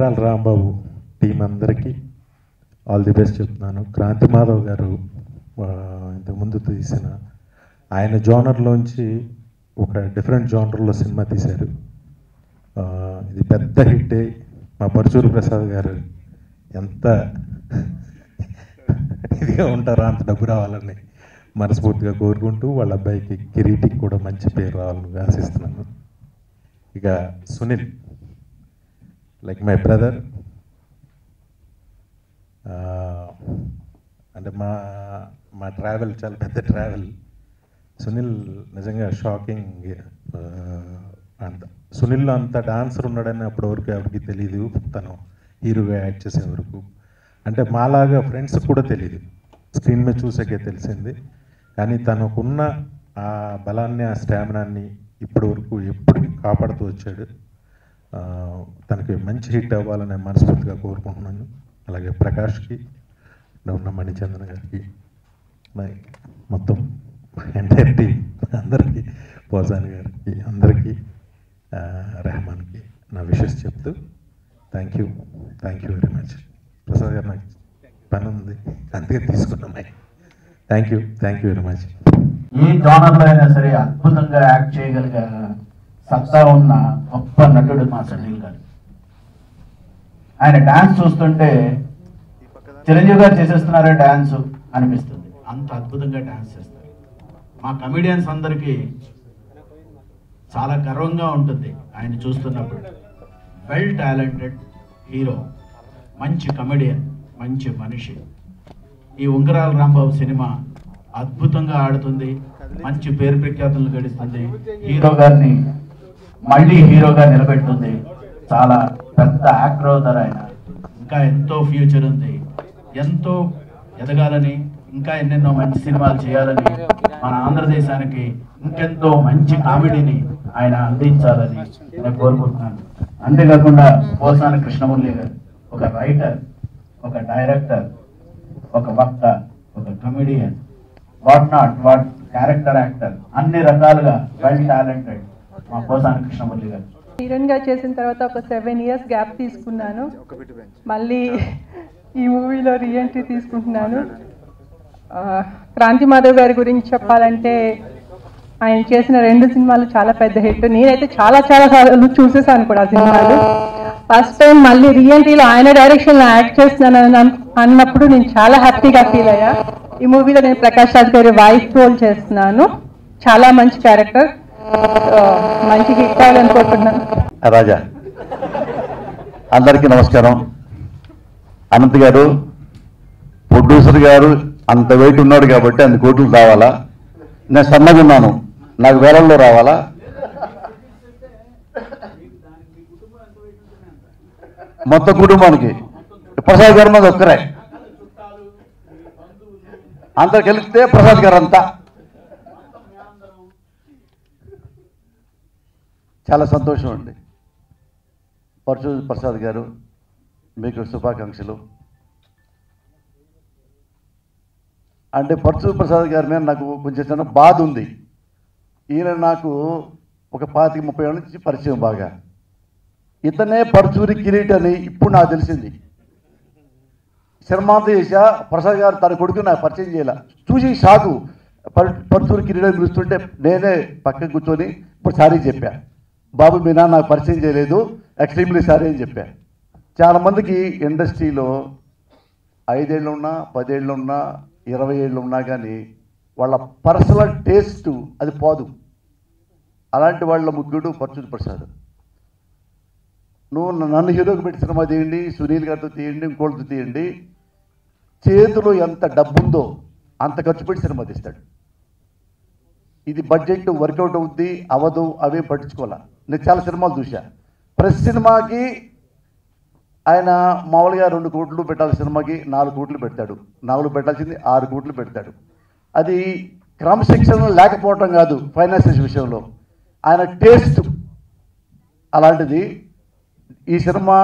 ఉంగరాల Rambabu team అందరికీ all the best చెప్తున్నాను. క్రాంతి మాధవ్ గారు ఇంతకుముందు తీసిన ఆయన జోనర్లోంచి ఒక డిఫరెంట్ జోనర్లో సినిమా తీశారు. ఇది పెద్ద హిట్టే. మా పరచూరు ప్రసాద్ గారు ఎంత ఇదిగా ఉంటారో అంత డబ్బు రావాలని మనస్ఫూర్తిగా కోరుకుంటూ వాళ్ళ అబ్బాయికి కిరీటికి కూడా మంచి పేరు రావాలని ఆశిస్తున్నాను. ఇక సునీల్ లైక్ మై బ్రదర్, అంటే మా ట్రావెల్ చాలా పెద్ద ట్రావెల్. సునీల్ నిజంగా షాకింగ్. అంత సునీల్లో అంత డాన్సర్ ఉన్నాడని అప్పటివరకు ఎవరికి తెలియదు, తను హీరోగా యాక్ట్ చేసే వరకు. అంటే మాలాగా ఫ్రెండ్స్ కూడా తెలియదు, స్క్రీన్ మీద చూసాకే తెలిసింది. కానీ తనకున్న ఆ బలాన్ని, ఆ స్టామినాన్ని ఇప్పటి వరకు ఎప్పుడు కాపాడుతూ వచ్చాడు. తనకి మంచి హిట్ అవ్వాలని మనస్ఫూర్తిగా కోరుకుంటున్నాను. అలాగే ప్రకాష్కి, ఉన్న మణిచంద్ర గారికి, మొత్తం ఎంటైర్ టీం అందరికీ, పోసాని గారికి, అందరికీ, రెహమాన్కి నా విషెస్ చెప్తూ thank you very much. Prasad garu నాకు పని ఉంది అందుకే తీసుకున్నాం. Thank you very much. ఏ జోనర్లో అయినా సరే అద్భుతంగా యాక్ట్ చేయగలిగే సత్తా ఉన్న గొప్ప నటుడు మా సునీల్ గారు. ఆయన డాన్స్ చూస్తుంటే చిరంజీవి గారు చేసేస్తున్నారే డాన్స్ అనిపిస్తుంది, అంత అద్భుతంగా డాన్స్ చేస్తారు. మా కమెడియన్స్ అందరికీ చాలా గర్వంగా ఉంటుంది ఆయన చూస్తున్నప్పుడు. వెల్ టాలెంటెడ్ హీరో, మంచి కమెడియన్, మంచి మనిషి. ఈ ఉంగరాల రాంబాబు సినిమా అద్భుతంగా ఆడుతుంది, మంచి పేరు ప్రఖ్యాతులు గడిస్తుంది, హీరో గారిని మళ్ళీ హీరోగా నిలబెడుతుంది. చాలా పెద్ద యాక్టర్ అవుతారు ఆయన. ఇంకా ఎంతో ఫ్యూచర్ ఉంది, ఎంతో ఎదగాలని, ఇంకా ఎన్నెన్నో మంచి సినిమాలు చేయాలని, మన ఆంధ్రదేశానికి ఇంకెంతో మంచి కామెడీని ఆయన అందించాలని నేను కోరుకుంటున్నాను. అంతేకాకుండా పోసాని కృష్ణమురళి గారు ఒక రైటర్, ఒక డైరెక్టర్, ఒక వక్త, ఒక కమెడియన్, వాట్ క్యారెక్టర్ యాక్టర్, అన్ని రకాలుగా వెల్ టాలెంటెడ్ మా పోసాని కృష్ణమురళి గారు. హీరోయిన్గా చేసిన తర్వాత ఒక 7 years గ్యాప్ తీసుకున్నాను. మళ్ళీ ఈ మూవీలో రీఎంట్రీ తీసుకుంటున్నాను. క్రాంతి మాధవ్ గారి గురించి చెప్పాలంటే ఆయన చేసిన 2 సినిమాలు చాలా పెద్ద హిట్. నేనైతే చాలా సార్లు చూసేసాను కూడా ఆ సినిమాలు. ఫస్ట్ టైం మళ్ళీ రీఎంట్రీలో ఆయన డైరెక్షన్లో యాక్ట్ చేస్తున్నాను అన్నప్పుడు నేను చాలా హ్యాపీగా ఫీల్ అయ్యా. ఈ మూవీలో నేను ప్రకాష్ రాజ్ గారి వైఫ్ రోల్ చేస్తున్నాను. చాలా మంచి క్యారెక్టర్, మంచి హిట్ అవ్వాలని కోరుకుంటున్నాను. రాజా, అందరికీ నమస్కారం. అనంత్ గారు, ప్రొడ్యూసర్ గారు అంత వెయిట్ ఉన్నాడు కాబట్టి అన్ని కోట్లు రావాలా? నేను సన్నగా ఉన్నాను, నాకు వేలల్లో రావాలా? మొత్తం కుటుంబానికి ప్రసాద్ గారు మీద ఒక్కరే, అందరు కలిస్తే ప్రసాద్ గారు అంతా. చాలా సంతోషం అండి. పరచూరు ప్రసాద్ గారు, మీకు శుభాకాంక్షలు. అంటే పరచూరు ప్రసాద్ గారి మీద నాకు కొంచెం చిన్న బాధ ఉంది. ఈయన నాకు ఒక 25-30 ఏళ్ళ నుంచి పరిచయం బాగా. ఇతనే పరచూరి కిరీట్ అని ఇప్పుడు నాకు తెలిసింది. శర్మాంత చేశా, ప్రసాద్ గారు తన కొడుకు నాకు పరిచయం చేయాల. చూసి షాకు, పరచూరి కిరీట్ అని పిలుస్తుంటే నేనే పక్కన కూర్చొని ఇప్పుడు సారీ చెప్పా. బాబు మీ నాన్న నాకు పరిచయం చేయలేదు, ఎక్స్ట్రీమ్లీ సారీ అని చెప్పా. చాలామందికి ఇండస్ట్రీలో 5 ఏళ్ళు ఉన్నా, 10 ఏళ్ళు ఉన్నా, 20 ఏళ్ళు ఉన్నా కానీ వాళ్ళ పర్సనల్ టేస్ట్ అది పోదు. అలాంటి వాళ్ళ ముగ్గుడు పరచూరి ప్రసాద్. నువ్వు నన్ను హీరోకి పెట్టి సినిమా తీయండి, సునీల్ గారితో తీయండి, ఇంకోటితో తీయండి, చేతిలో ఎంత డబ్బుందో అంత ఖర్చు పెట్టి సినిమా తీస్తాడు. ఇది బడ్జెట్ వర్కౌట్ అవుద్ది అవ్వదు అవే పట్టించుకోవాలా. నేను చాలా సినిమాలు చూసా. ప్రతి సినిమాకి ఆయన మామూలుగా 2 కోట్లు పెట్టాల్సిన సినిమాకి 4 కోట్లు పెడతాడు, 4 పెట్టాల్సింది 6 కోట్లు పెడతాడు. అది క్రమశిక్షణ లేకపోవటం కాదు, ఫైనాన్షియల్ విషయంలో ఆయన టేస్ట్ అలాంటిది. ఈ సినిమా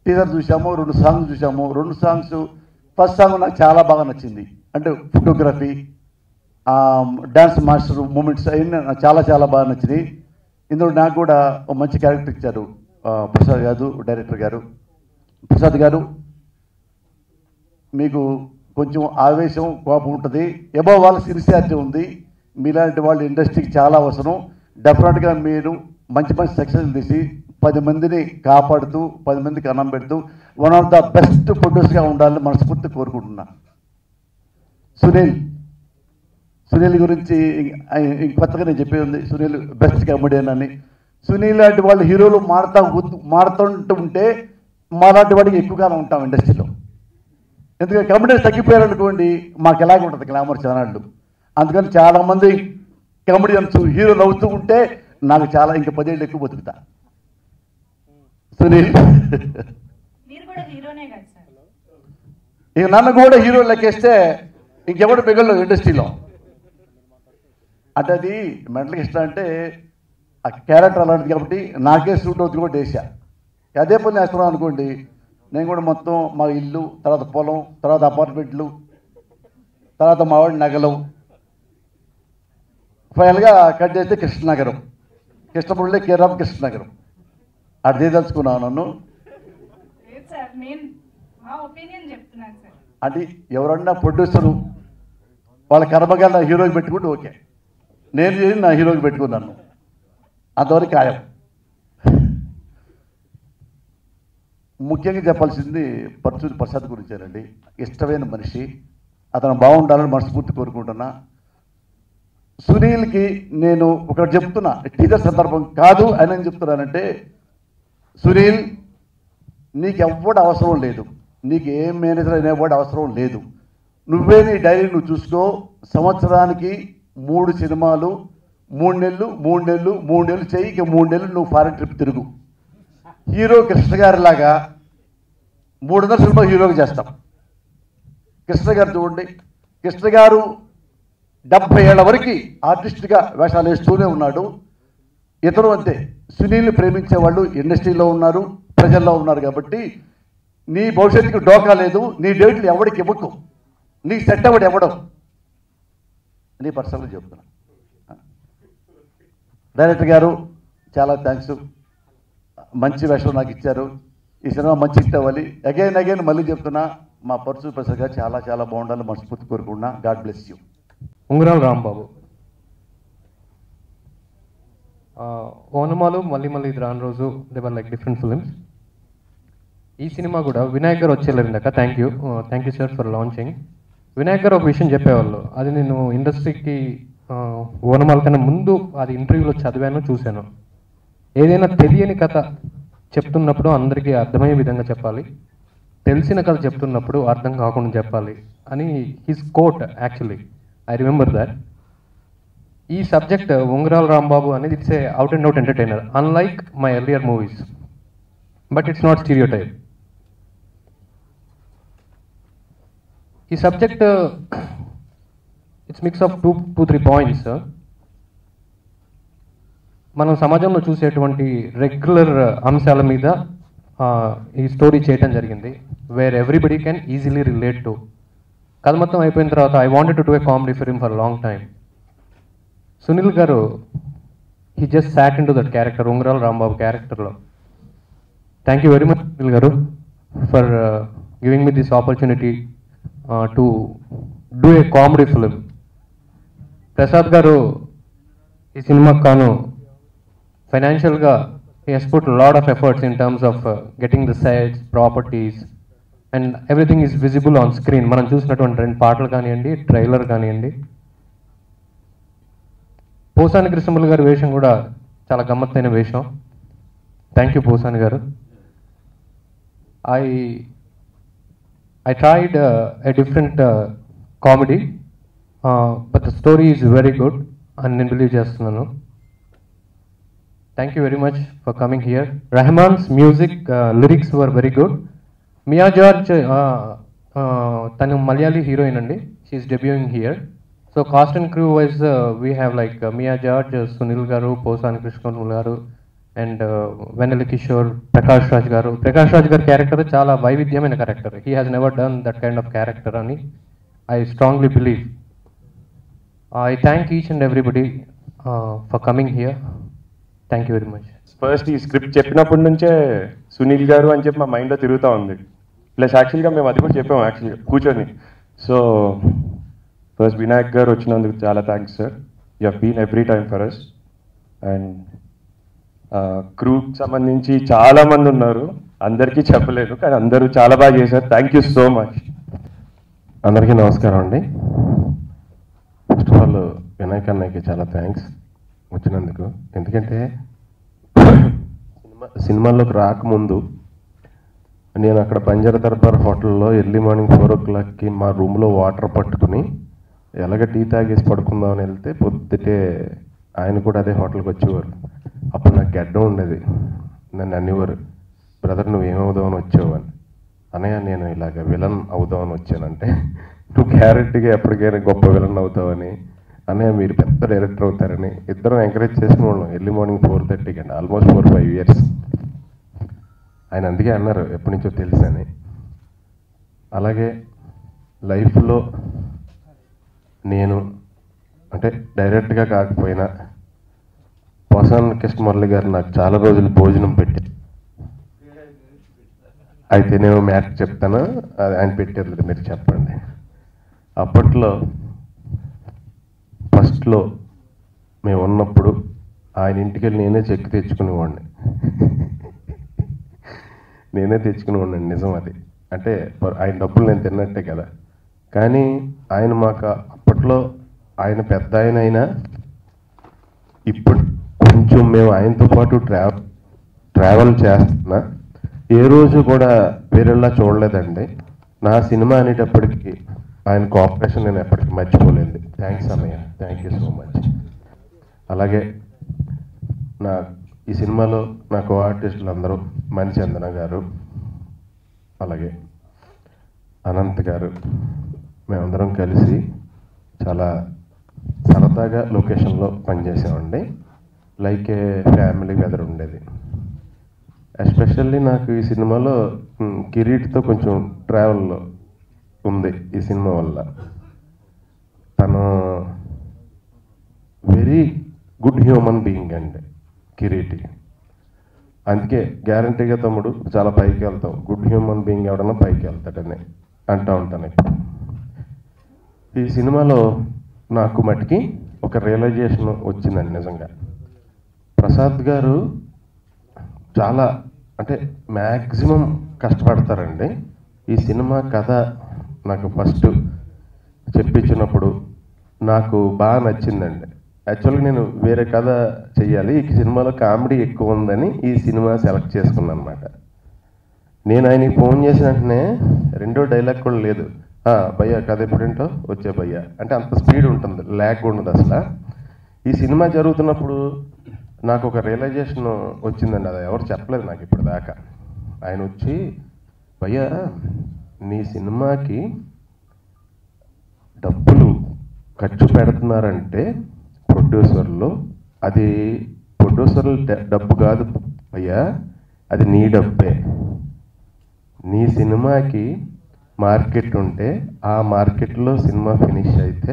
టీజర్ చూసాము, 2 సాంగ్స్ చూసాము. 2 సాంగ్స్, ఫస్ట్ సాంగ్ నాకు చాలా బాగా నచ్చింది. అంటే ఫోటోగ్రఫీ, డ్యాన్స్ మాస్టర్ మూమెంట్స్ అవన్నీ నాకు చాలా బాగా నచ్చినాయి. ఇందులో నాకు కూడా ఒక మంచి క్యారెక్టర్ ఇచ్చారు ప్రసాద్ గారు, డైరెక్టర్ గారు. ప్రసాద్ గారు, మీకు కొంచెం ఆవేశం, కోపం ఉంటుంది, ఎబో వాళ్ళ సిన్సియారిటీ ఉంది. మీలాంటి వాళ్ళు ఇండస్ట్రీకి చాలా అవసరం. డెఫినెట్గా మీరు మంచి మంచి సక్సెస్ తీసి 10 మందిని కాపాడుతూ 10 మందికి అన్నం పెడుతూ వన్ ఆఫ్ ద బెస్ట్ ప్రొడ్యూసర్గా ఉండాలని మనస్ఫూర్తి కోరుకుంటున్నా. సునీల్ గురించి కొత్తగా నేను చెప్పేది ఉంది. సునీల్ బెస్ట్ కమెడియన్ అని. సునీల్ లాంటి వాళ్ళు హీరోలు మారుతుంటూ ఉంటే మాలాంటి వాడికి ఎక్కువ కాలం ఉంటాం ఇండస్ట్రీలో. ఎందుకంటే కమెడియన్స్ తగ్గిపోయారనుకోండి, మాకు ఎలాగ ఉంటుంది గ్లామర్ ఛానళ్ళు. అందుకని చాలామంది కమెడియన్స్ హీరోలు అవుతూ ఉంటే నాకు చాలా ఇంకా 10 ఏళ్ళు ఎక్కువ బతుకుతా. సునీల్ ఇక నన్ను కూడా హీరో లెక్కేస్తే ఇంకెవడు మిగలదు ఇండస్ట్రీలో. అంటే అది మెంటల్కి ఇష్టం అంటే ఆ క్యారెక్టర్ అలాంటిది కాబట్టి నాకే సూట్ అవుతుంది కూడా వేసా. అదే పని వేస్తున్నాం అనుకోండి, నేను కూడా మొత్తం మా ఇల్లు, తర్వాత పొలం, తర్వాత అపార్ట్మెంట్లు, తర్వాత మా వాడి నగలు, ఫైనల్గా కట్ చేస్తే కృష్ణనగరం, కృష్ణపూడిలో కేర్ ఆఫ్ కృష్ణనగరం. అదే తలుచుకున్నాను నన్ను. అంటే ఎవరన్నా ప్రొడ్యూసరు వాళ్ళ కర్మగా నా హీరోకి పెట్టుకుంటే ఓకే, నేను చేసి నా హీరోకి పెట్టుకున్నాను, అంతవరకు ఖాయం. ముఖ్యంగా చెప్పాల్సింది పర్చూరి ప్రసాద్ గురించేనండి. ఇష్టమైన మనిషి, అతను బాగుండాలని మనస్ఫూర్తి కోరుకుంటున్నా. సునీల్కి నేను ఒకటి చెప్తున్నా, టీచర్ సందర్భం కాదు అని ఏం చెప్తున్నానంటే, సునీల్ నీకెవ్వడు అవసరం లేదు, నీకు ఏం మేనేజర్ అనేవాడు అవసరం లేదు. నువ్వే నీ డైరీ నువ్వు చూసుకో. సంవత్సరానికి 3 సినిమాలు, 3 నెలలు 3 నెలలు 3 నెలలు చెయ్యి, ఇక 3 నెలలు నువ్వు ఫారెన్ ట్రిప్ తిరుగు. హీరో కృష్ణ గారి లాగా 300 సినిమా హీరోగా చేస్తాం. కృష్ణ గారు చూడండి, కృష్ణ గారు 70 ఏళ్ల వరకు ఆర్టిస్ట్గా వేషాలు వేస్తూనే ఉన్నాడు. ఇతరు అంతే. సునీల్ని ప్రేమించే వాళ్ళు ఇండస్ట్రీలో ఉన్నారు, ప్రజల్లో ఉన్నారు. కాబట్టి నీ భవిష్యత్తుకు డోకా లేదు. నీ డేట్లు ఎవడికి ఇవ్వకు, నీకు సెట్ అవ్వడు ఎవడం నీ పర్సనల్గా చెప్తున్నా. డైరెక్టర్ గారు చాలా థ్యాంక్స్, మంచి వేషం నాకు ఇచ్చారు. ఈ సినిమా మంచి హిట్ అవ్వాలి. అగైన్ మళ్ళీ చెప్తున్నా, మా పర్చూరి ప్రసాద్ గారు చాలా చాలా బాగుండాలని మనస్ఫూర్తి కోరుకుంటున్నా. God bless you. Ungarala Rambabu, Onamalu, Malli Idi Rani Roju, they're like different films. ఈ సినిమా కూడా వినాయక్ గారు వచ్చేళ్ళరు ఇందాక. Thank you sir for launching. Vinayak garu ఒక విషయం చెప్పేవాళ్ళు, అది నేను ఇండస్ట్రీకి ఓనమాల కన్నా ముందు అది ఇంటర్వ్యూలో చదివాను, చూశాను. ఏదైనా తెలియని కథ చెప్తున్నప్పుడు అందరికీ అర్థమయ్యే విధంగా చెప్పాలి, తెలిసిన కథ చెప్తున్నప్పుడు అర్థం కాకుండా చెప్పాలి అని his quote. Actually I remember that. ఈ సబ్జెక్ట్ ఉంగరాల రాంబాబు అనేది it's a out and out entertainer, unlike my earlier movies, but it's not stereotype. ఈ subject it's mix of 2-3 points. మనం సమాజంలో చూసేటువంటి రెగ్యులర్ అంశాల మీద ఈ స్టోరీ చేయటం జరిగింది, where everybody can easily relate to. కథ మొత్తం అయిపోయిన తర్వాత I wanted to do a comedy film for long time. Sunil garu he just sat in to that character, Ungarala Rambabu క్యారెక్టర్లో. Thank you very much Sunil garu for giving me this opportunity to do a comedy film. Prasad garu ఈ సినిమాకు కాను ఫైనాన్షియల్గా he has put a lot of efforts in terms of getting the sets, properties, and everything is visible on screen. మనం చూసినటువంటి 2 పాటలు కానివ్వండి, trailer కానివ్వండి. పోసాని కృష్ణములు గారి వేషం కూడా చాలా గమ్మత్తైన వేషం. థ్యాంక్ యూ పోసాని గారు. I tried a different comedy, but the story is very good and నేను బిలీవ్ చేస్తున్నాను. Thank you very much for coming here. Rahman's music lyrics were very good. Mia George, tanu Malayali heroine andi, she is debuting here. So cast and crew wise we have like Mia George, Sunil garu, Posani Krishnakumar garu, and Venela Kishore, Prakash Raj garu. Prakash Raj gar character chala vaividyamaina character. He has never done that kind of character ani I strongly believe. I thank each and everybody for coming here. Thank you very much. First ఈ script చెప్పినప్పటి నుంచే సునీల్ గారు అని చెప్పి మా మైండ్లో తిరుగుతూ ఉంది. Plus యాక్చువల్గా మేము అది కూడా చెప్పాము యాక్చువల్గా కూర్చొని. సో ఫస్ట్ వినాయక్ గారు వచ్చినందుకు చాలా thanks sir. You have been every time for us. And క్రూకి సంబంధించి చాలా మంది ఉన్నారు, అందరికీ చెప్పలేదు కానీ అందరూ చాలా బాగా చేశారు. Thank you so much. అందరికీ నమస్కారం అండి. ఫస్ట్ ఆఫ్ ఆల్ వినాయక్ అన్నయ్యకి చాలా థ్యాంక్స్ వచ్చినందుకు. ఎందుకంటే సినిమాల్లోకి రాకముందు నేను అక్కడ బంజారా దర్బార్ హోటల్లో ఎర్లీ మార్నింగ్ 4 o'clockకి మా రూమ్లో వాటర్ పట్టుకుని ఎలాగ టీ తాగేసి పడుకుందామని వెళ్తే పొద్దుటే ఆయన కూడా అదే హోటల్కి వచ్చేవారు. అప్పుడు నాకు గడ్డం ఉండేది. నన్ను అనేవారు, బ్రదర్ నువ్వేమవుదామని వచ్చావు అని. అనయ్య నేను ఇలాగ విలన్ అవుదామని వచ్చానంటే, నువ్వు గ్యారెంటీగా ఎప్పటికైనా గొప్ప విలన్ అవుతావని, అన్నయ్య మీరు పెద్ద డైరెక్టర్ అవుతారని ఇద్దరం ఎంకరేజ్ చేసిన వాళ్ళం. ఎర్లీ మార్నింగ్ 4:30కి అండి, ఆల్మోస్ట్ 4-5 years. ఆయన అందుకే అన్నారు ఎప్పటి నుంచో తెలుసని. అలాగే లైఫ్లో నేను అంటే డైరెక్ట్గా కాకపోయినా పోసాన కృష్ణమురళి గారు నాకు చాలా రోజులు భోజనం పెట్టి, అయితే నేను మ్యాట్ చెప్తాను, అది ఆయన పెట్టారు మీరు చెప్పండి. అప్పట్లో ఫస్ట్లో మేము ఉన్నప్పుడు ఆయన ఇంటికి వెళ్ళి నేనే చెక్ తెచ్చుకునేవాడిని. నేనే తెచ్చుకునేవాడిని, నిజం అది. అంటే ఆయన డబ్బులు నేను తిన్నట్టే కదా. కానీ ఆయన మాకు అప్పట్లో ఆయన పెద్ద ఆయన అయినా ఇప్పుడు కొంచెం మేము ఆయనతో పాటు ట్రావెల్ చేస్తున్నా ఏ రోజు కూడా వేరేలా చూడలేదండి. నా సినిమా అనేటప్పటికీ ఆయన కోఆపరేషన్ నేను ఎప్పటికీ మర్చిపోలేదు. థ్యాంక్స్ అన్నయ్య, థ్యాంక్ యూ సో మచ్. అలాగే నా ఈ సినిమాలో నా కో ఆర్టిస్టులు అందరూ మణిచందన గారు, అలాగే అనంత్ గారు, మేమందరం కలిసి చాలా సరదాగా లొకేషన్లో పనిచేసామండి. లైక్ ఏ ఫ్యామిలీ వెదర్ ఉండేది. ఎస్పెషల్లీ నాకు ఈ సినిమాలో కిరీట్తో కొంచెం ట్రావెల్ ఉంది ఈ సినిమా వల్ల. తను వెరీ గుడ్ హ్యూమన్ బీయింగ్ అండి కిరీటి. అందుకే గ్యారంటీగా తమ్ముడు చాలా పైకి వెళ్తాం, గుడ్ హ్యూమన్ బీయింగ్ ఎవడన్నా పైకి వెళ్తాడని అంటూ ఉంటాను ఇప్పుడు. ఈ సినిమాలో నాకు మటుకి ఒక రియలైజేషన్ వచ్చిందండి నిజంగా. ప్రసాద్ గారు చాలా అంటే మ్యాక్సిమం కష్టపడతారండి. ఈ సినిమా కథ నాకు ఫస్ట్ చెప్పించినప్పుడు నాకు బాగా నచ్చిందండి. యాక్చువల్గా నేను వేరే కథ చెయ్యాలి, ఈ సినిమాలో కామెడీ ఎక్కువ ఉందని ఈ సినిమా సెలెక్ట్ చేసుకున్నాను అనమాట. నేను ఆయనకి ఫోన్ చేసిన వెంటనే రెండో డైలాగ్ కూడా లేదు, భయ్యా కథ ఎప్పుడేంటో వచ్చే భయ్యా అంటే అంత స్పీడ్ ఉంటుంది, ల్యాగ్ ఉండదు అసలు. ఈ సినిమా జరుగుతున్నప్పుడు నాకు ఒక రియలైజేషన్ వచ్చిందండి, అది ఎవరు చెప్పలేదు నాకు ఇప్పుడు దాకా. ఆయన వచ్చి, భయ్యా నీ సినిమాకి డబ్బులు ఖర్చు పెడుతున్నారంటే ప్రొడ్యూసర్లు, అది ప్రొడ్యూసర్లు డబ్బు కాదు భయ్యా, అది నీ డబ్బే. నీ సినిమాకి మార్కెట్ ఉంటే ఆ మార్కెట్లో సినిమా ఫినిష్ అయితే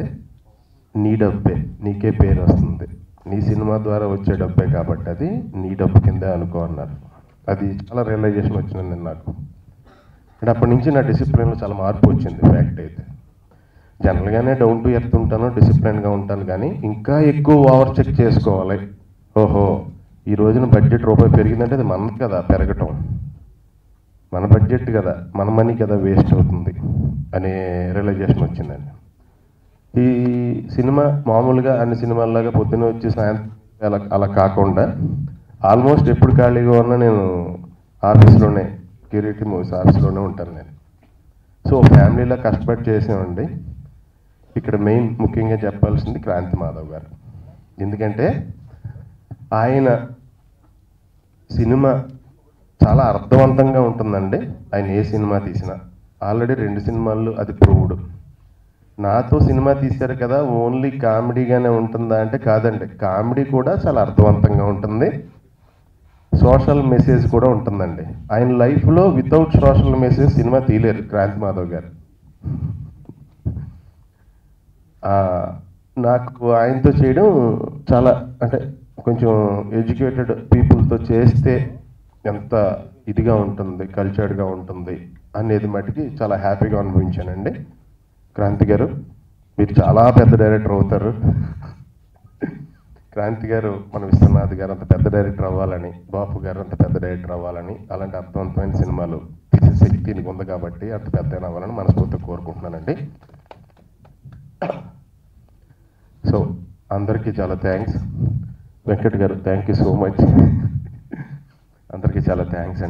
నీ డబ్బే, నీకే పేరు వస్తుంది. నీ సినిమా ద్వారా వచ్చే డబ్బే కాబట్టి అది నీ డబ్బు కిందే అనుకో అన్నారు. అది చాలా రియలైజేషన్ వచ్చింది నాకు. అంటే అప్పటి నుంచి నా డిసిప్లిన్లో చాలా మార్పు వచ్చింది. ఫ్యాక్ట్ అయితే జనరల్గానే డౌన్ టు ఎర్త్ ఉంటాను, డిసిప్లిన్గా ఉంటాను, కానీ ఇంకా ఎక్కువ ఓవర్ చెక్ చేసుకోవాలి. ఓహో ఈ రోజున బడ్జెట్ రూపాయి పెరిగిందంటే అది మనది కదా పెరగటం, మన బడ్జెట్ కదా, మన మనీ కదా వేస్ట్ అవుతుంది అనే రియలైజేషన్ వచ్చిందండి. ఈ సినిమా మామూలుగా అన్ని సినిమాల్లాగా పొద్దున్న వచ్చి సాయంత్రం అలా కాకుండా ఆల్మోస్ట్ ఎప్పుడు ఖాళీగా ఉన్నా నేను ఆఫీస్లోనే, క్యూరిటీ మూవీస్ ఆఫీస్లోనే ఉంటాను నేను. సో ఫ్యామిలీలో కష్టపడి చేసామండి. ఇక్కడ మెయిన్ ముఖ్యంగా చెప్పాల్సింది క్రాంతి మాధవ్ గారు. ఎందుకంటే ఆయన సినిమా చాలా అర్థవంతంగా ఉంటుందండి. ఆయన ఏ సినిమా తీసినా ఆల్రెడీ 2 సినిమాలు అది ప్రూవ్డ్. నాతో సినిమా తీశారు కదా ఓన్లీ కామెడీగానే ఉంటుందా అంటే కాదండి, కామెడీ కూడా చాలా అర్థవంతంగా ఉంటుంది, సోషల్ మెసేజ్ కూడా ఉంటుందండి. ఆయన లైఫ్లో వితౌట్ సోషల్ మెసేజ్ సినిమా తీయలేరు క్రాంతి మాధవ్ గారు. నాకు ఆయనతో చేయడం చాలా అంటే కొంచెం ఎడ్యుకేటెడ్ పీపుల్తో చేస్తే ఎంత ఇదిగా ఉంటుంది, కల్చర్డ్గా ఉంటుంది అనేది మటుకి చాలా హ్యాపీగా అనుభవించానండి. క్రాంతి గారు మీరు చాలా పెద్ద డైరెక్టర్ అవుతారు. క్రాంతి గారు మన విశ్వనాథ్ గారు అంత పెద్ద డైరెక్టర్ అవ్వాలని, బాపు గారు అంత పెద్ద డైరెక్టర్ అవ్వాలని, అలాంటి అర్థవంతమైన సినిమాలు తీసే శక్తి నీకు ఉంది కాబట్టి అంత పెద్ద అవ్వాలని మనస్ఫూర్తిగా కోరుకుంటున్నానండి. సో అందరికీ చాలా థ్యాంక్స్. వెంకట్ గారు థ్యాంక్ యూ సో మచ్. అందరికీ చాలా థ్యాంక్స్ అండి.